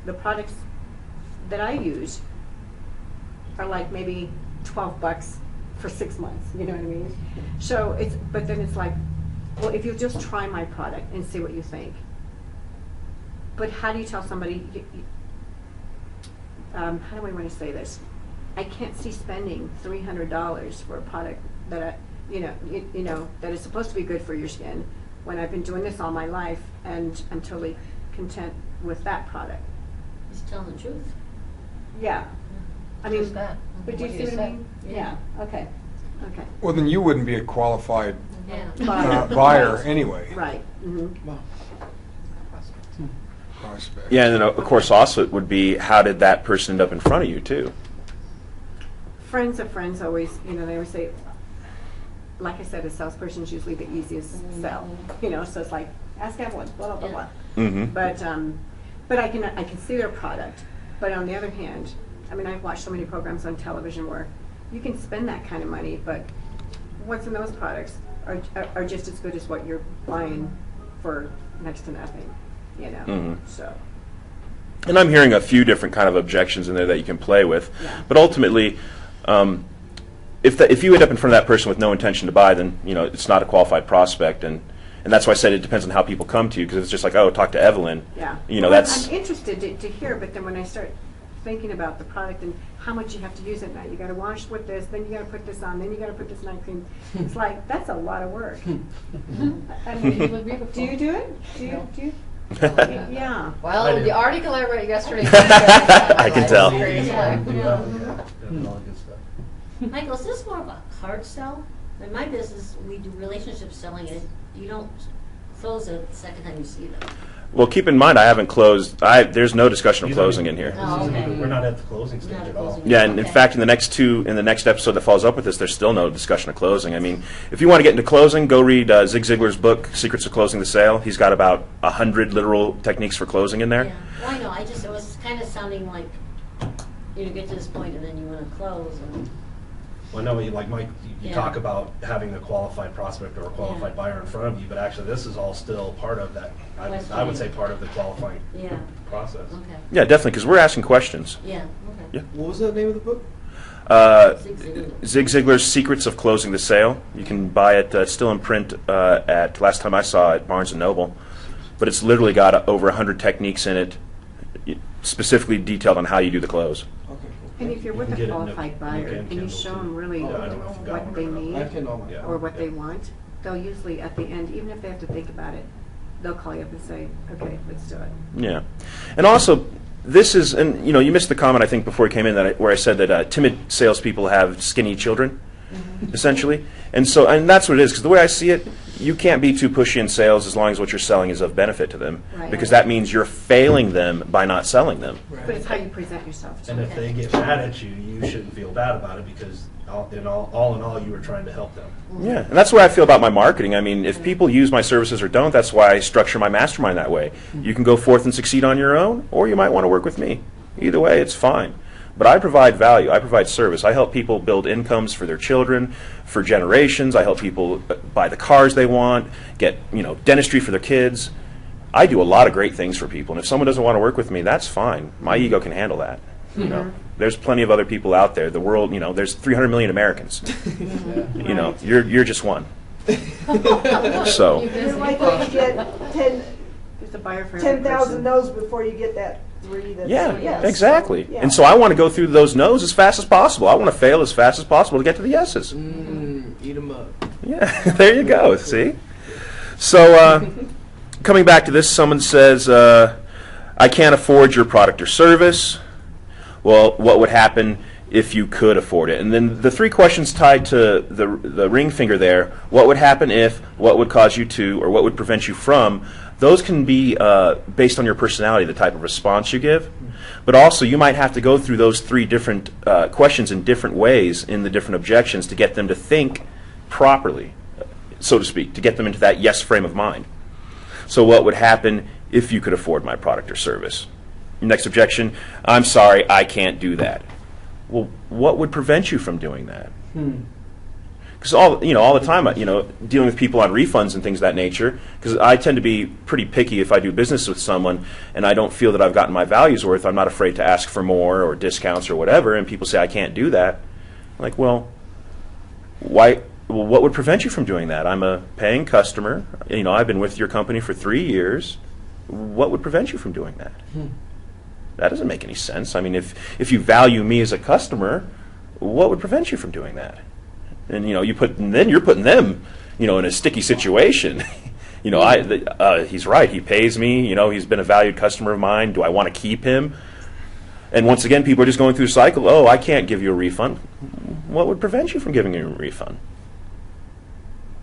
the products that I use are like maybe $12 for 6 months, you know what I mean? So but then it's like, well, if you'll just try my product and see what you think. But how do you tell somebody, how do I want to say this? I can't see spending $300 for a product that that is supposed to be good for your skin when I've been doing this all my life and I'm totally content with that product. He's telling the truth. Yeah. I mean, Just that. but do you What see you what I said. mean? Yeah. Okay. Okay. Well, then you wouldn't be a qualified Yeah. buyer anyway. Right. Mm-hmm. Prospect. Yeah, and then of course also it would be, how did that person end up in front of you too? Friends of friends always, they always say, like I said, a salesperson is usually the easiest sell. So it's like, ask Evelyn, blah, blah, blah, blah. Mm-hmm. But I can see their product. But on the other hand, I mean, I've watched so many programs on television where you can spend that kind of money, but what's in those products are just as good as what you're buying for next to nothing, Mhm. So. And I'm hearing a few different kind of objections in there that you can play with. Yeah. But ultimately, if you end up in front of that person with no intention to buy, then it's not a qualified prospect, and that's why I said it depends on how people come to you, because it's just like, oh, talk to Evelyn. Yeah. That's. I'm interested to hear, but then when I start thinking about the product and how much you have to use it now, you got to wash with this, then you got to put this on, then you got to put this night cream. It's like, that's a lot of work. I mean, do you do it? Do you? Yeah. Well, the article I wrote yesterday. I can tell. All good stuff. Michael, is this more of a hard sell? In my business, we do relationship selling, and you don't close it the second time you see them. Well, keep in mind, I haven't closed. There's no discussion of closing in here. Oh, okay. We're not at the closing stage Not at all. closing. Yeah, and in Okay. fact, in the next episode that follows up with this, there's still no discussion of closing. I mean, if you want to get into closing, go read Zig Ziglar's book, Secrets of Closing the Sale. He's got about 100 literal techniques for closing in there. Yeah. Well, I know. It was kind of sounding like you get to this point and then you want to close. And Well, no, like Mike, you Yeah. talk about having a qualified prospect or a qualified Yeah. buyer in front of you, but actually this is all still part of that. I would say part of the qualifying yeah. process. Okay. Yeah, definitely, because we're asking questions. Yeah. Okay. Yeah. What was the name of the book? Zig Ziglar. Zig Ziglar's Secrets of Closing the Sale. You can buy it. It's still in print at, last time I saw it, Barnes & Noble. But it's literally got over 100 techniques in it, specifically detailed on how you do the close. Okay. And if you're with You a can get it in qualified Nook buyer and and you Kindle, show too. them really Yeah, I don't know if you got what they one or not. I need can know. Yeah. or what they want, they'll usually at the end, even if they have to think about it, they'll call you up and say, okay, let's do it. Yeah. And also, this is, and you missed the comment I think before you came in where I said that timid salespeople have skinny children, essentially. And that's what it is, because the way I see it, you can't be too pushy in sales as long as what you're selling is of benefit to them, Right. because that means you're failing them by not selling them. But it's how you present yourself. And if they get mad at you, you shouldn't feel bad about it because all in all, you were trying to help them. Yeah, and that's what I feel about my marketing. I mean, if people use my services or don't, that's why I structure my mastermind that way. You can go forth and succeed on your own, or you might want to work with me. Either way, it's fine. But I provide value. I provide service. I help people build incomes for their children, for generations. I help people buy the cars they want, get dentistry for their kids. I do a lot of great things for people, and if someone doesn't want to work with me, that's fine. My ego can handle that. You know, there's plenty of other people out there. The world, you know, there's 300 million Americans. You know, you're just one. So You're likely to get There's a buyer for every 10,000 person. no's before you get that 3 that's yeah, a yes. exactly. Yeah. And so I want to go through those no's as fast as possible. I want to fail as fast as possible to get to the yeses. Eat them up. Yeah, there you go. See? So coming back to this, someone says, I can't afford your product or service. Well, what would happen if you could afford it? And then the 3 questions tied to the ring finger there, what would happen if, what would cause you to, or what would prevent you from, those can be based on your personality, the type of response you give. But also you might have to go through those 3 different questions in different ways in the different objections to get them to think properly, so to speak, to get them into that yes frame of mind. So what would happen if you could afford my product or service? Next objection, I'm sorry, I can't do that. Well, what would prevent you from doing that? Because all the time, dealing with people on refunds and things of that nature, because I tend to be pretty picky if I do business with someone and I don't feel that I've gotten my value's worth, I'm not afraid to ask for more or discounts or whatever, and people say, I can't do that. I'm like, well, why? Well, what would prevent you from doing that? I'm a paying customer. I've been with your company for 3 years. What would prevent you from doing that? That doesn't make any sense. I mean, if you value me as a customer, what would prevent you from doing that? And you're putting them, in a sticky situation. He's right. He pays me. He's been a valued customer of mine. Do I want to keep him? And once again, people are just going through the cycle. Oh, I can't give you a refund. What would prevent you from giving you a refund?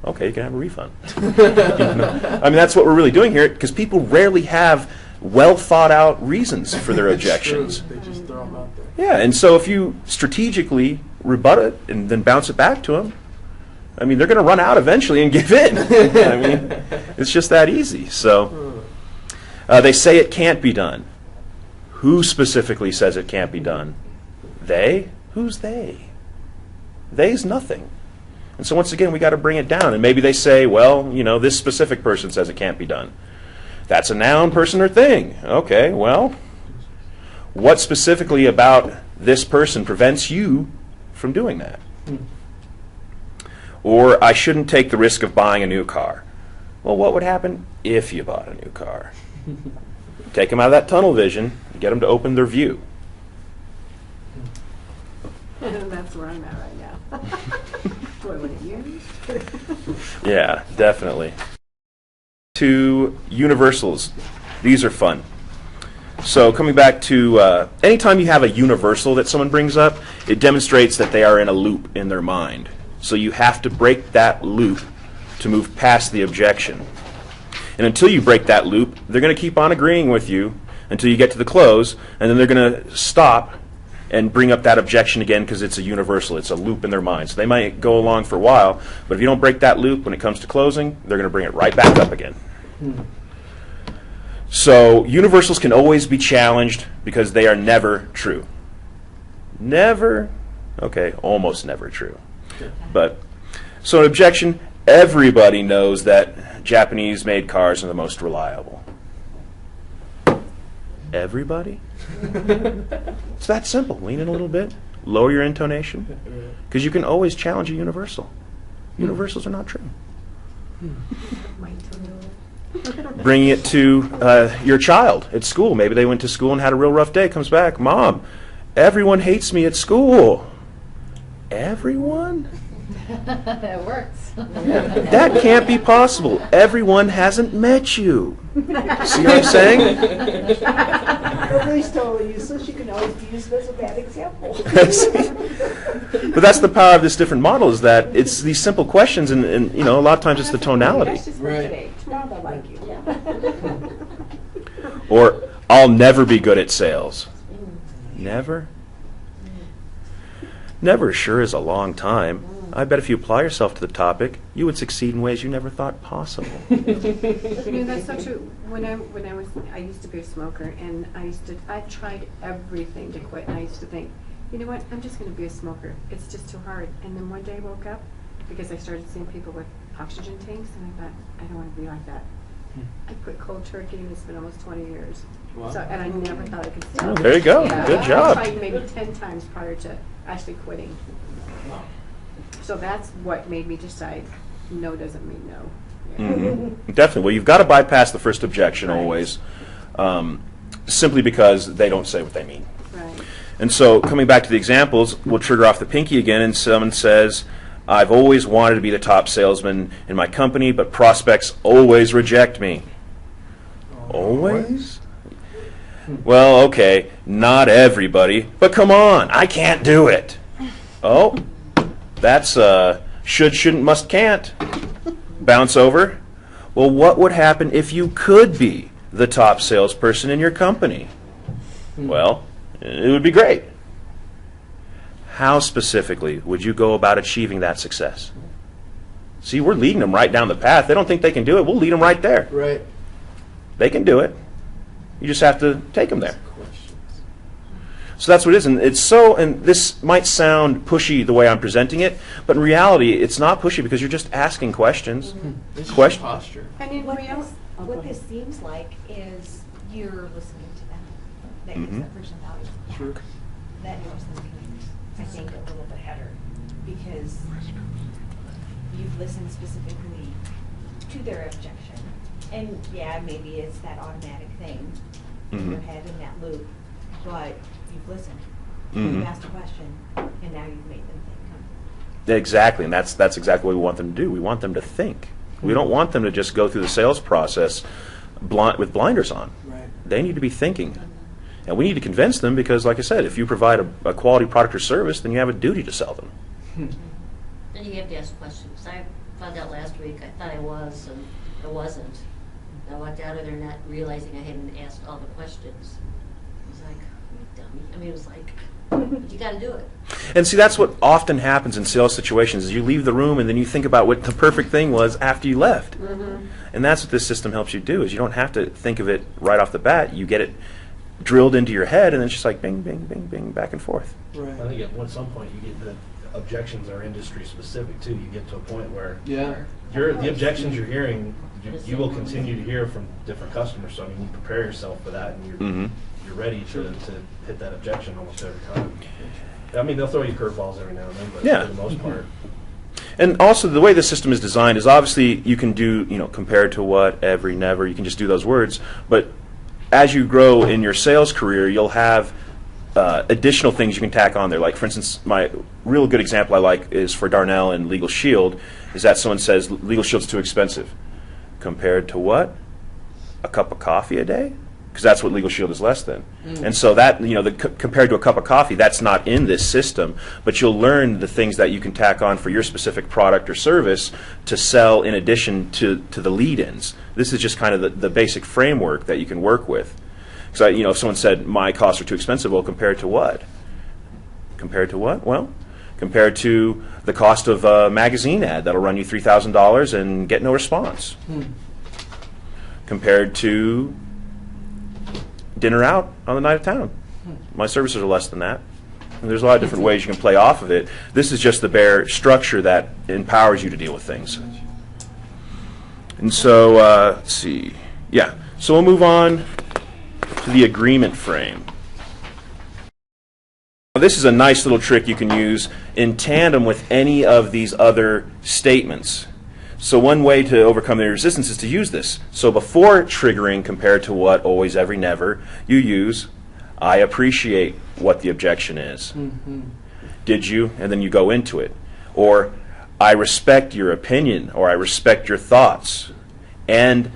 Okay, you can have a refund. I mean, that's what we're really doing here, because people rarely have well thought out reasons for their objections. They just throw them out there. Yeah, and so if you strategically rebut it and then bounce it back to them, I mean, they're going to run out eventually and give in. I mean, it's just that easy. So they say it can't be done. Who specifically says it can't be done? They? Who's they? They's nothing. And so once again, we got to bring it down. And maybe they say, well, this specific person says it can't be done. That's a noun, person, or thing. Okay, well, what specifically about this person prevents you from doing that? Or I shouldn't take the risk of buying a new car. Well, what would happen if you bought a new car? Take them out of that tunnel vision and get them to open their view. That's where I'm at right now. Do I want to use? Yeah, definitely. To universals. These are fun. So coming back to anytime you have a universal that someone brings up, it demonstrates that they are in a loop in their mind. So you have to break that loop to move past the objection. And until you break that loop, they're going to keep on agreeing with you until you get to the close, and then they're going to stop and bring up that objection again because it's a universal. It's a loop in their mind. So they might go along for a while, but if you don't break that loop when it comes to closing, they're going to bring it right back up again. So universals can always be challenged because they are never true. Never? Okay, almost never true. But so an objection, everybody knows that Japanese-made cars are the most reliable. Everybody? It's that simple. Lean in a little bit. Lower your intonation. Because you can always challenge a universal. Universals are not true. Bringing it to your child at school. Maybe they went to school and had a real rough day. Comes back, Mom, everyone hates me at school. Everyone? That works. That can't be possible. Everyone hasn't met you. See what I'm saying? Nobody's totally useless. You can always be used as a bad example. But that's the power of this different model, is that it's these simple questions, and a lot of times it's the tonality. That's just for today. Tomorrow they'll like you. Or, I'll never be good at sales. Never? Never sure is a long time. I bet if you apply yourself to the topic, you would succeed in ways you never thought possible. That's so true. I used to be a smoker, and I tried everything to quit, and I used to think, you know what, I'm just going to be a smoker. It's just too hard. And then one day I woke up, because I started seeing people with oxygen tanks, and I thought, I don't want to be like that. I quit cold turkey, and it's been almost 20 years. Wow. So, and I never thought I could Oh, stop. there you go. Yeah, Good I job. tried maybe 10 times prior to actually quitting. So that's what made me decide no doesn't mean no. Yeah. Definitely. Well, you've got to bypass the first objection Right. always, simply because they don't say what they mean. Right. And so, coming back to the examples, we'll trigger off the pinky again, and someone says, I've always wanted to be the top salesman in my company, but prospects always reject me. Always? Well, okay, not everybody, but come on, I can't do it. Oh, that's should, shouldn't, must, can't. Bounce over. Well, what would happen if you could be the top salesperson in your company? Well, it would be great. How specifically would you go about achieving that success? See, we're leading them right down the path. They don't think they can do it. We'll lead them right there. Right. They can do it. You just have to take them there. Questions. So that's what it is. And it's so, and this might sound pushy the way I'm presenting it, but in reality, it's not pushy because you're just asking questions. It's just Question. posture. And in What reality, this, what this seems like is you're listening to them. That gives that person value. Sure. That knows them, I think, a little bit better because you've listened specifically to their objection. And yeah, maybe it's that automatic thing in your head in that loop, but you've listened. You've asked a question, and now you've made them think. Exactly, and that's exactly what we want them to do. We want them to think. We don't want them to just go through the sales process with blinders on. Right. They need to be thinking. And we need to convince them because, like I said, if you provide a quality product or service, then you have a duty to sell them. And you have to ask questions. I found out last week, I thought I was, and I wasn't. I walked out of there not realizing I hadn't asked all the questions. I was like, you dummy. I mean, it was like, you got to do it. And see, that's what often happens in sales situations is you leave the room and then you think about what the perfect thing was after you left. And that's what this system helps you do is you don't have to think of it right off the bat. You get it drilled into your head and then it's just like bing, bing, bing, bing, back and forth. Right. I think at some point you get the objections are industry specific too. You get to a point where Yeah. the objections you're hearing, you will continue to hear from different customers. So I mean, you prepare yourself for that, and you're ready to hit that objection almost every time. I mean, they'll throw you curveballs every now and then, but Yeah. for the most part, And also, the way the system is designed is obviously you can do, compared to what, every, never, you can just do those words. But as you grow in your sales career, you'll have additional things you can tack on there. Like, for instance, my real good example I like is for Darnell and Legal Shield, is that someone says, Legal Shield's too expensive. Compared to what? A cup of coffee a day? Because that's what Legal Shield is less than. And so that, compared to a cup of coffee, that's not in this system, but you'll learn the things that you can tack on for your specific product or service to sell in addition to the lead-ins. This is just kind of the basic framework that you can work with. So, if someone said, my costs are too expensive, well, compared to what? Compared to what? Well, compared to the cost of a magazine ad that'll run you $3,000 and get no response. Compared to dinner out on the night of town. My services are less than that. And there's a lot of different ways you can play off of it. This is just the bare structure that empowers you to deal with things. And so, let's see. Yeah, so we'll move on to the agreement frame. Now, this is a nice little trick you can use in tandem with any of these other statements. So one way to overcome the resistance is to use this. So before triggering compared to what, always, every, never, you use, I appreciate what the objection is. Did you? And then you go into it. Or, I respect your opinion, or I respect your thoughts. And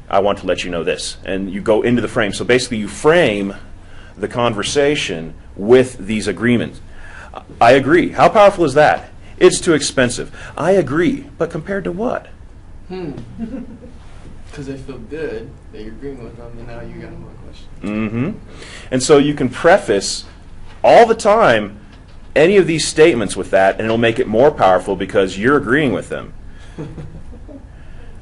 I want to let you know this. And you go into the frame. So basically you frame the conversation with these agreements. I agree. How powerful is that? It's too expensive. I agree. But compared to what? Because they feel good that you're agreeing with them, and now you got more questions. And so you can preface all the time any of these statements with that, and it'll make it more powerful because you're agreeing with them.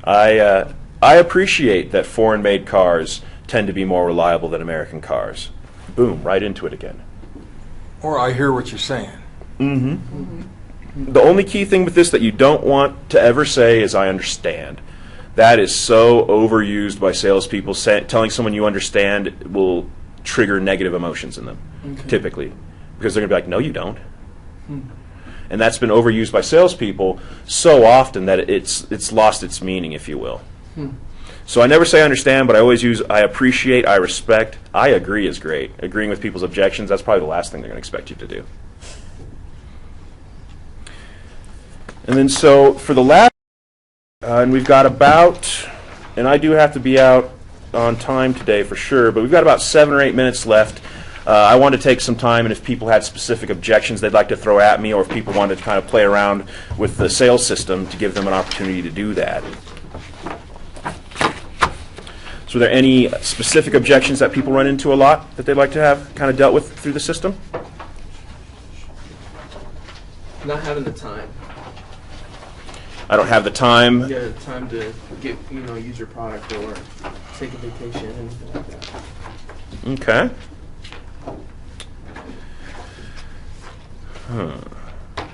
I appreciate that foreign-made cars tend to be more reliable than American cars. Boom, right into it again. Or I hear what you're saying. The only key thing with this that you don't want to ever say is I understand. That is so overused by salespeople. Telling someone you understand will trigger negative emotions in them, typically, because they're going to be like, no, you don't. And that's been overused by salespeople so often that it's lost its meaning, if you will. So I never say I understand, but I always use I appreciate, I respect. I agree is great. Agreeing with people's objections, that's probably the last thing they're going to expect you to do. And then so for the last, and we've got about, and I do have to be out on time today for sure, but we've got about 7 or 8 minutes left. I wanted to take some time, and if people had specific objections they'd like to throw at me, or if people wanted to kind of play around with the sales system, to give them an opportunity to do that. So are there any specific objections that people run into a lot that they'd like to have kind of dealt with through the system? Not having the time. I don't have the time. You got time to get, use your product or take a vacation, anything like that. Okay.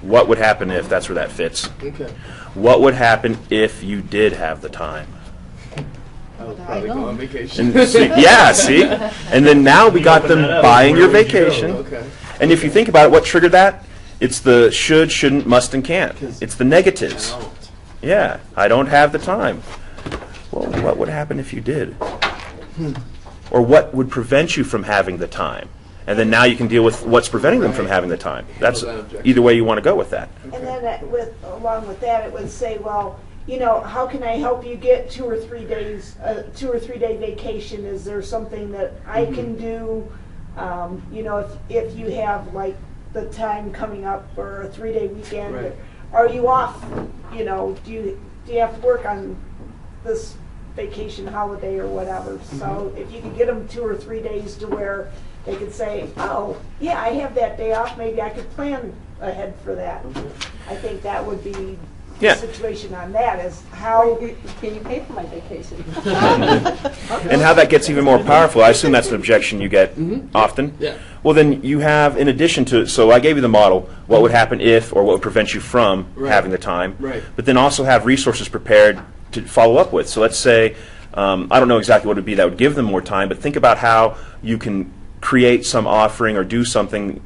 What would happen if, that's where that fits. Okay. What would happen if you did have the time? I would probably go on vacation. And see? And then now we got them buying your vacation. Okay. And if you think about it, what triggered that? It's the should, shouldn't, must, and can't. It's the negatives. Yeah, I don't have the time. Well, what would happen if you did? Or what would prevent you from having the time? And then now you can deal with what's preventing them from having the time. That's either way you want to go with that. And then along with that, it would say, well, how can I help you get 2 or 3 days, 2 or 3 day vacation? Is there something that I can do? If you have like the time coming up for a 3-day weekend, Right. are you off? Do you have to work on this vacation holiday or whatever? So if you could get them 2 or 3 days to where they could say, oh, yeah, I have that day off. Maybe I could plan ahead for that. I think that would be the situation on that is how... Can you pay for my vacation? And how that gets even more powerful, I assume that's an objection you get often. Yeah. Well, then you have, in addition to, so I gave you the model, what would happen if, or what would prevent you from having the time. Right. But then also have resources prepared to follow up with. So let's say, I don't know exactly what it would be that would give them more time, but think about how you can create some offering or do something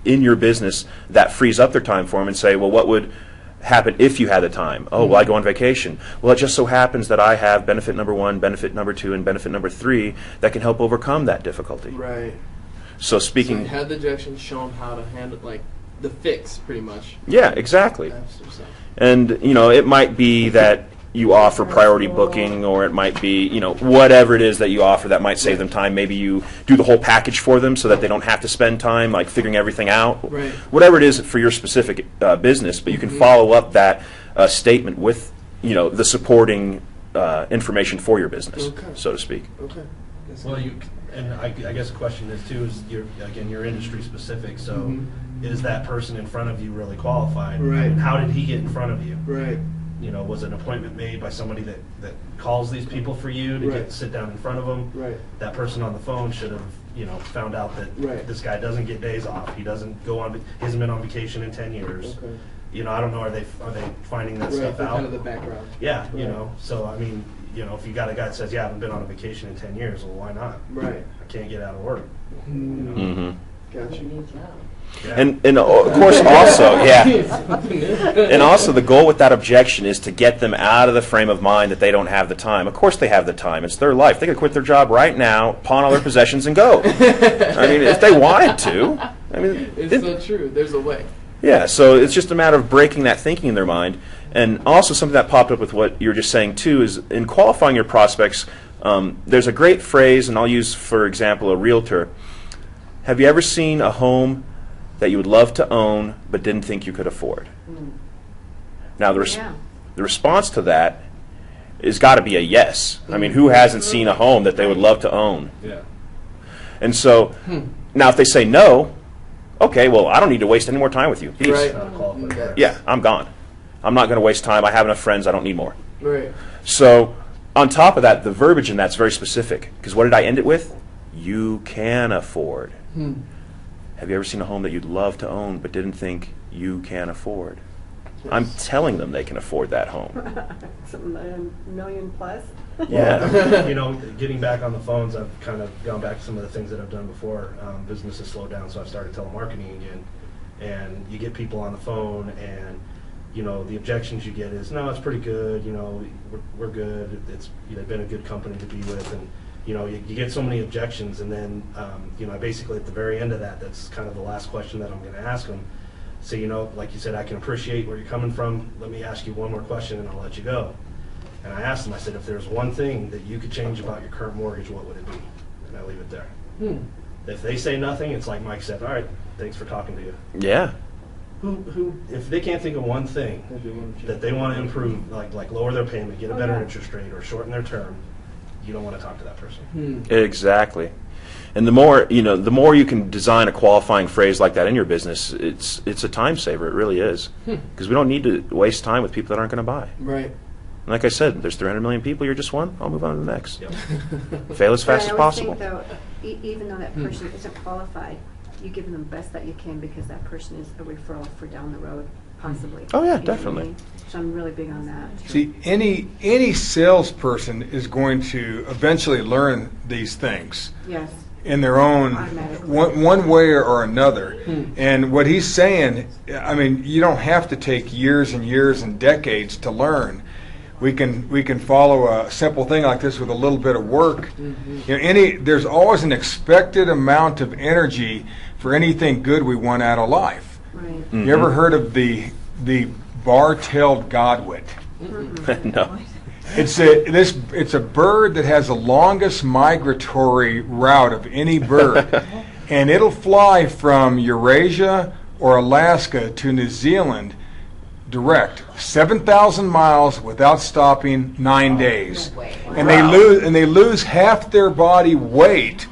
in your business that frees up their time for them, and say, well, what would happen if you had the time? Oh, well, I go on vacation. Well, it just so happens that I have benefit number 1, benefit number 2, and benefit number 3 that can help overcome that difficulty. Right. So So speaking... you had the objection, show them how to handle, like, the fix, pretty much. Yeah, exactly. That's what I'm saying. And, it might be that you offer priority booking, or it might be, whatever it is that you offer that might save them time. Maybe you do the whole package for them so that they don't have to spend time, like, figuring everything out. Right. Whatever it is for your specific business, but you can follow up that statement with, the supporting information for your business, so to speak. Okay. Well, I guess the question is too, is you're industry specific, so is that person in front of you really qualified? Right. And how did he get in front of you? Right. Was an appointment made by somebody that calls these people for you to sit down in front of them? Right. That person on the phone should have, found out that this guy doesn't get days off. He doesn't go on. He hasn't been on vacation in 10 years. Okay. I don't know. Are they finding that stuff out? Kind of the background. Yeah. Right. So I mean, if you got a guy that says, "Yeah, I haven't been on a vacation in 10 years," well, why not? Right. I can't get out of work. Gotcha. Yeah. And of course also, and also the goal with that objection is to get them out of the frame of mind that they don't have the time. Of course they have the time. It's their life. They could quit their job right now, pawn all their possessions, and go. I mean, if they wanted to. I mean, It's so true. There's a way. Yeah, so it's just a matter of breaking that thinking in their mind. And also something that popped up with what you were just saying too is in qualifying your prospects, there's a great phrase, and I'll use, for example, a realtor. Have you ever seen a home that you would love to own but didn't think you could afford? Now, the response to that has got to be a yes. I mean, who hasn't seen a home that they would love to own? Yeah. And so, now if they say no, okay, well, I don't need to waste any more time with you. Peace. Right. Not qualified. Yeah, I'm gone. I'm not going to waste time. I have enough friends. I don't need more. Right. So, on top of that, the verbiage in that's very specific. Because what did I end it with? You can afford. Have you ever seen a home that you'd love to own but didn't think you can afford? I'm telling them they can afford that home. Something $1 million plus. Yeah. You know, getting back on the phones, I've kind of gone back to some of the things that I've done before. Business has slowed down, so I've started telemarketing again. And you get people on the phone, and you know, the objections you get is, no, it's pretty good. You know, we're good. It's, you know, been a good company to be with, and you know, you get so many objections, and then you know, basically at the very end of that, that's kind of the last question that I'm going to ask them. So, you know, like you said, I can appreciate where you're coming from. Let me ask you one more question, and I'll let you go. And I asked them, I said, if there's one thing that you could change about your current mortgage, what would it be? And I leave it there. If they say nothing, it's like Mike said, all right, thanks for talking to you. Yeah. Who, if they can't think of one thing that they want to improve, like lower their payment, get a better interest rate, or shorten their term, you don't want to talk to that person. Exactly. And the more, you know, the more you can design a qualifying phrase like that in your business, it's a time saver. It really is. Because we don't need to waste time with people that aren't going to buy. Right. And like I said, there's 300 million people. You're just one. I'll move on to the next. Yep. Fail as fast as But I always possible. think, though, even though that person isn't qualified, you give them the best that you can because that person is a referral for down the road, possibly. Oh, yeah, You know what I definitely. mean? So I'm really big on that. See, any salesperson is going to eventually learn these things Yes. in their own Automatically. one way or another. And what he's saying, I mean, you don't have to take years and years and decades to learn. We can follow a simple thing like this with a little bit of work. You know, there's always an expected amount of energy for anything good we want out of life. Right. You ever heard of the bar-tailed godwit? No. It's a bird that has the longest migratory route of any bird, and it'll fly from Eurasia or Alaska to New Zealand direct, 7,000 miles without stopping, 9 days, and they lose half their body weight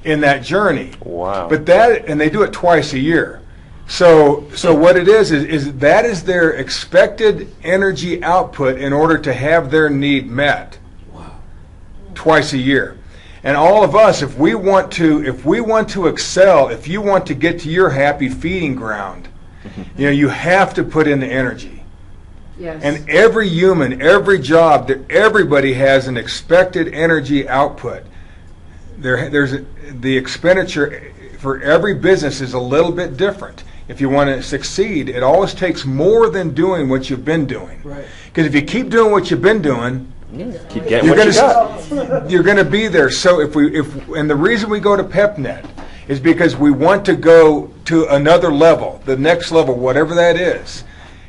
in that journey. Wow. But they do it twice a year. So what it is that is their expected energy output in order to have their need met. Wow. Twice a year. And all of us, if we want to excel, if you want to get to your happy feeding ground, you know, you have to put in the energy. Yes. And every human, every job, everybody has an expected energy output. There's the expenditure for every business is a little bit different. If you want to succeed, it always takes more than doing what you've been doing. Right. Because if you keep doing what you've been doing, Keep getting what you got. you're going to be there. So and the reason we go to PepNet is because we want to go to another level, the next level, whatever that is.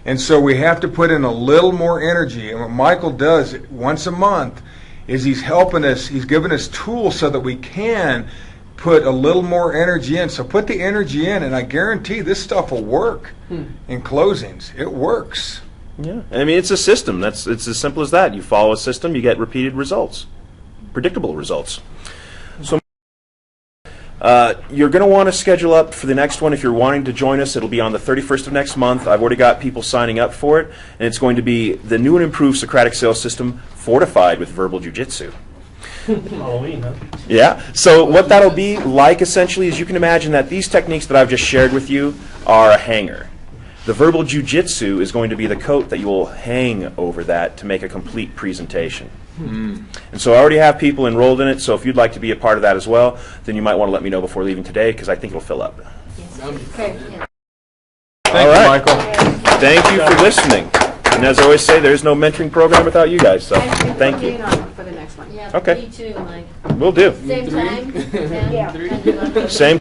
And so we have to put in a little more energy. And what Michael does once a month is he's helping us, he's giving us tools so that we can put a little more energy in. So put the energy in, and I guarantee this stuff will work in closings. It works. Yeah. I mean, it's a system. It's as simple as that. You follow a system, you get repeated results, predictable results. So you're going to want to schedule up for the next one. If you're wanting to join us, it'll be on the 31st of next month. I've already got people signing up for it, and it's going to be the new and improved Socratic sales system fortified with verbal jujitsu. Halloween, huh? Yeah. So what that'll be like essentially is you can imagine that these techniques that I've just shared with you are a hanger. The verbal jujitsu is going to be the coat that you will hang over that to make a complete presentation. And so I already have people enrolled in it, so if you'd like to be a part of that as well, then you might want to let me know before leaving today, because I think it'll fill up. Okay. Thank you, Michael. Thank you for listening. And as I always say, there's no mentoring program without you guys, so And thank for you. being on for the next one. Yeah, Okay. me too, Mike. Will do. Same time? Yeah. 10, 11. Same